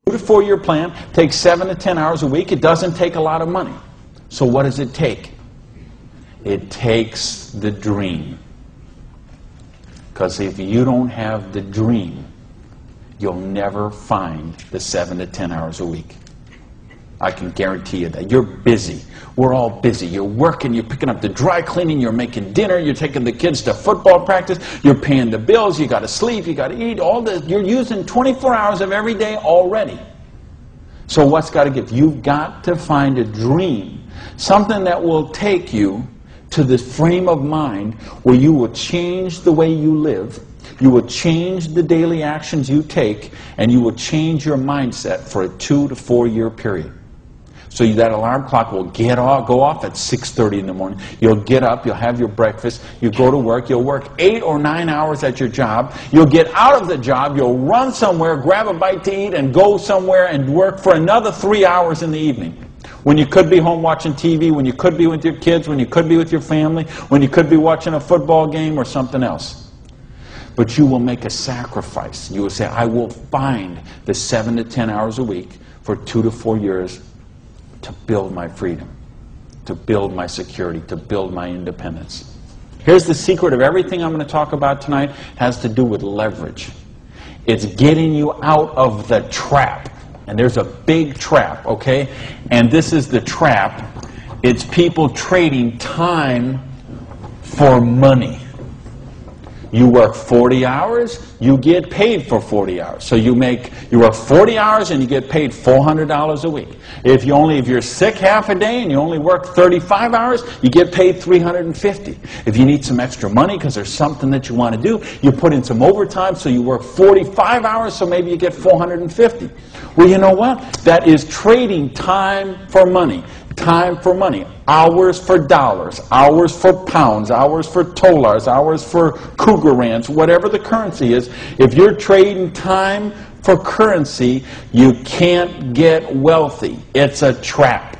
2 to 4 year plan takes 7 to 10 hours a week. It doesn't take a lot of money. So what does it take? It takes the dream. Because if you don't have the dream, you'll never find the 7 to 10 hours a week. I can guarantee you that. You're busy. We're all busy. You're working, you're picking up the dry cleaning, you're making dinner, you're taking the kids to football practice, you're paying the bills, you got to sleep, you got to eat, all this. You're using 24 hours of every day already. So what's got to give? You've got to find a dream, something that will take you to this frame of mind where you will change the way you live, you will change the daily actions you take, and you will change your mindset for a 2 to 4 year period. So that alarm clock will go off at 6:30 in the morning. You'll get up, you'll have your breakfast, you go to work, you'll work 8 or 9 hours at your job, you'll get out of the job, you'll run somewhere, grab a bite to eat, and go somewhere and work for another 3 hours in the evening. When you could be home watching TV, when you could be with your kids, when you could be with your family, when you could be watching a football game or something else. But you will make a sacrifice. You will say, I will find the 7 to 10 hours a week for 2 to 4 years to build my freedom, to build my security, to build my independence. Here's the secret of everything I'm going to talk about tonight. It has to do with leverage. It's getting you out of the trap. And there's a big trap, okay? And this is the trap. It's people trading time for money. You work 40 hours, you get paid for 40 hours. So you work 40 hours and you get paid $400 a week. If you're sick half a day and you only work 35 hours, you get paid $350. If you need some extra money because there's something that you want to do, you put in some overtime, so you work 45 hours, so maybe you get $450. Well, you know what? That is trading time for money. Time for money. Hours for dollars, hours for pounds, hours for dollars, hours for cougar ranch, whatever the currency is. If you're trading time for currency, you can't get wealthy. It's a trap.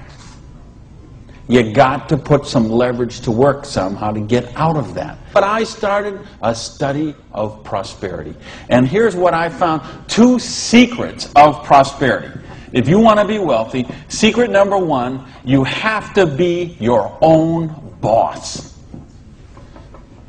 You got to put some leverage to work somehow to get out of that. But I started a study of prosperity. And here's what I found. 2 secrets of prosperity. If you want to be wealthy, secret number 1, you have to be your own boss.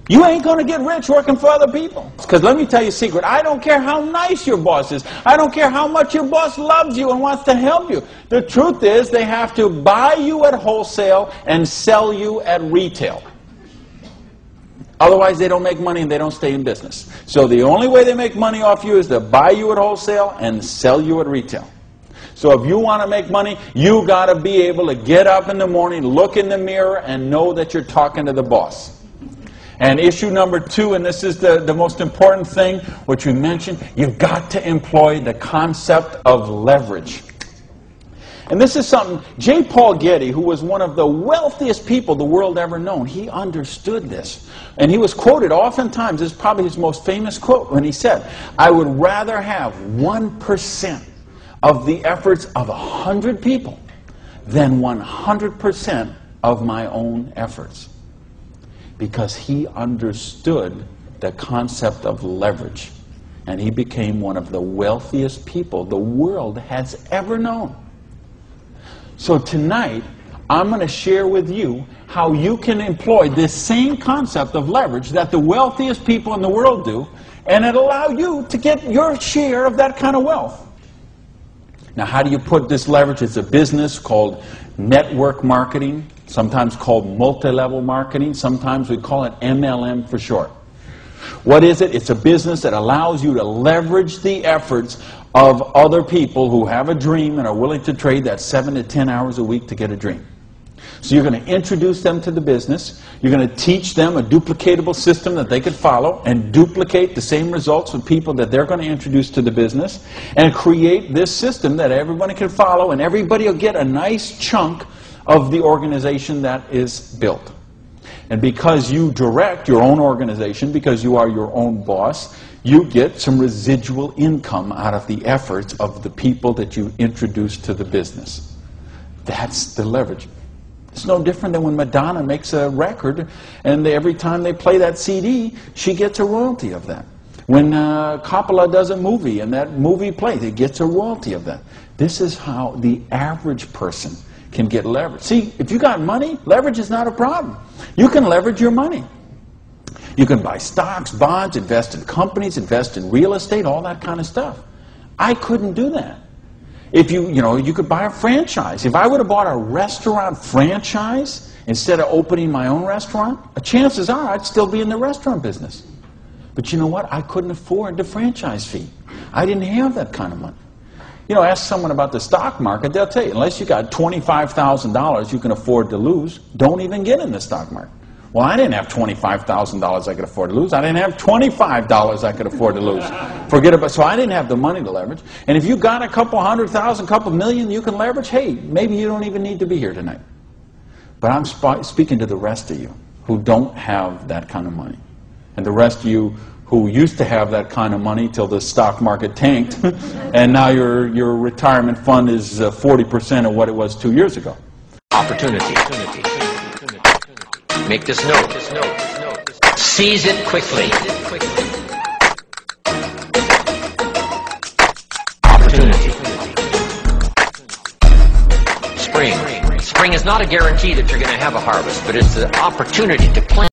You ain't going to get rich working for other people. Because let me tell you a secret. I don't care how nice your boss is. I don't care how much your boss loves you and wants to help you. The truth is they have to buy you at wholesale and sell you at retail. Otherwise, they don't make money and they don't stay in business. So the only way they make money off you is to buy you at wholesale and sell you at retail. So if you want to make money, you got to be able to get up in the morning, look in the mirror, and know that you're talking to the boss. And issue number 2, and this is the most important thing, what you mentioned, you've got to employ the concept of leverage. And this is something, J. Paul Getty, who was one of the wealthiest people the world ever known, he understood this. And he was quoted oftentimes, this is probably his most famous quote, when he said, I would rather have 1% of the efforts of 100 people than 100% of my own efforts. Because he understood the concept of leverage. And he became one of the wealthiest people the world has ever known. So tonight, I'm going to share with you how you can employ this same concept of leverage that the wealthiest people in the world do, and it'll allow you to get your share of that kind of wealth. Now, how do you put this leverage? It's a business called network marketing, sometimes called multi-level marketing. Sometimes we call it MLM for short. What is it? It's a business that allows you to leverage the efforts of other people who have a dream and are willing to trade that 7 to 10 hours a week to get a dream. So you're going to introduce them to the business. You're going to teach them a duplicatable system that they could follow and duplicate the same results with people that they're going to introduce to the business, and create this system that everybody can follow, and everybody will get a nice chunk of the organization that is built. And because you direct your own organization, because you are your own boss, you get some residual income out of the efforts of the people that you introduce to the business. That's the leverage. It's no different than when Madonna makes a record, and every time they play that CD, she gets a royalty of that. When Coppola does a movie and that movie plays, it gets a royalty of that. This is how the average person can get leverage. See, if you got money, leverage is not a problem. You can leverage your money. You can buy stocks, bonds, invest in companies, invest in real estate, all that kind of stuff. I couldn't do that. If you could buy a franchise. If I would have bought a restaurant franchise instead of opening my own restaurant, chances are I'd still be in the restaurant business. But you know what? I couldn't afford the franchise fee. I didn't have that kind of money. Ask someone about the stock market, they'll tell you, unless you got $25,000 you can afford to lose, don't even get in the stock market. Well, I didn't have $25,000 I could afford to lose. I didn't have $25 I could afford to lose. Forget about. So I didn't have the money to leverage. And if you got a couple $100,000, couple million you can leverage, hey, maybe you don't even need to be here tonight. But I'm speaking to the rest of you who don't have that kind of money. And the rest of you who used to have that kind of money till the stock market tanked, and now your retirement fund is 40% of what it was 2 years ago. Opportunity. Make this note. Seize it quickly. Opportunity. Spring. Spring is not a guarantee that you're going to have a harvest, but it's the opportunity to plant.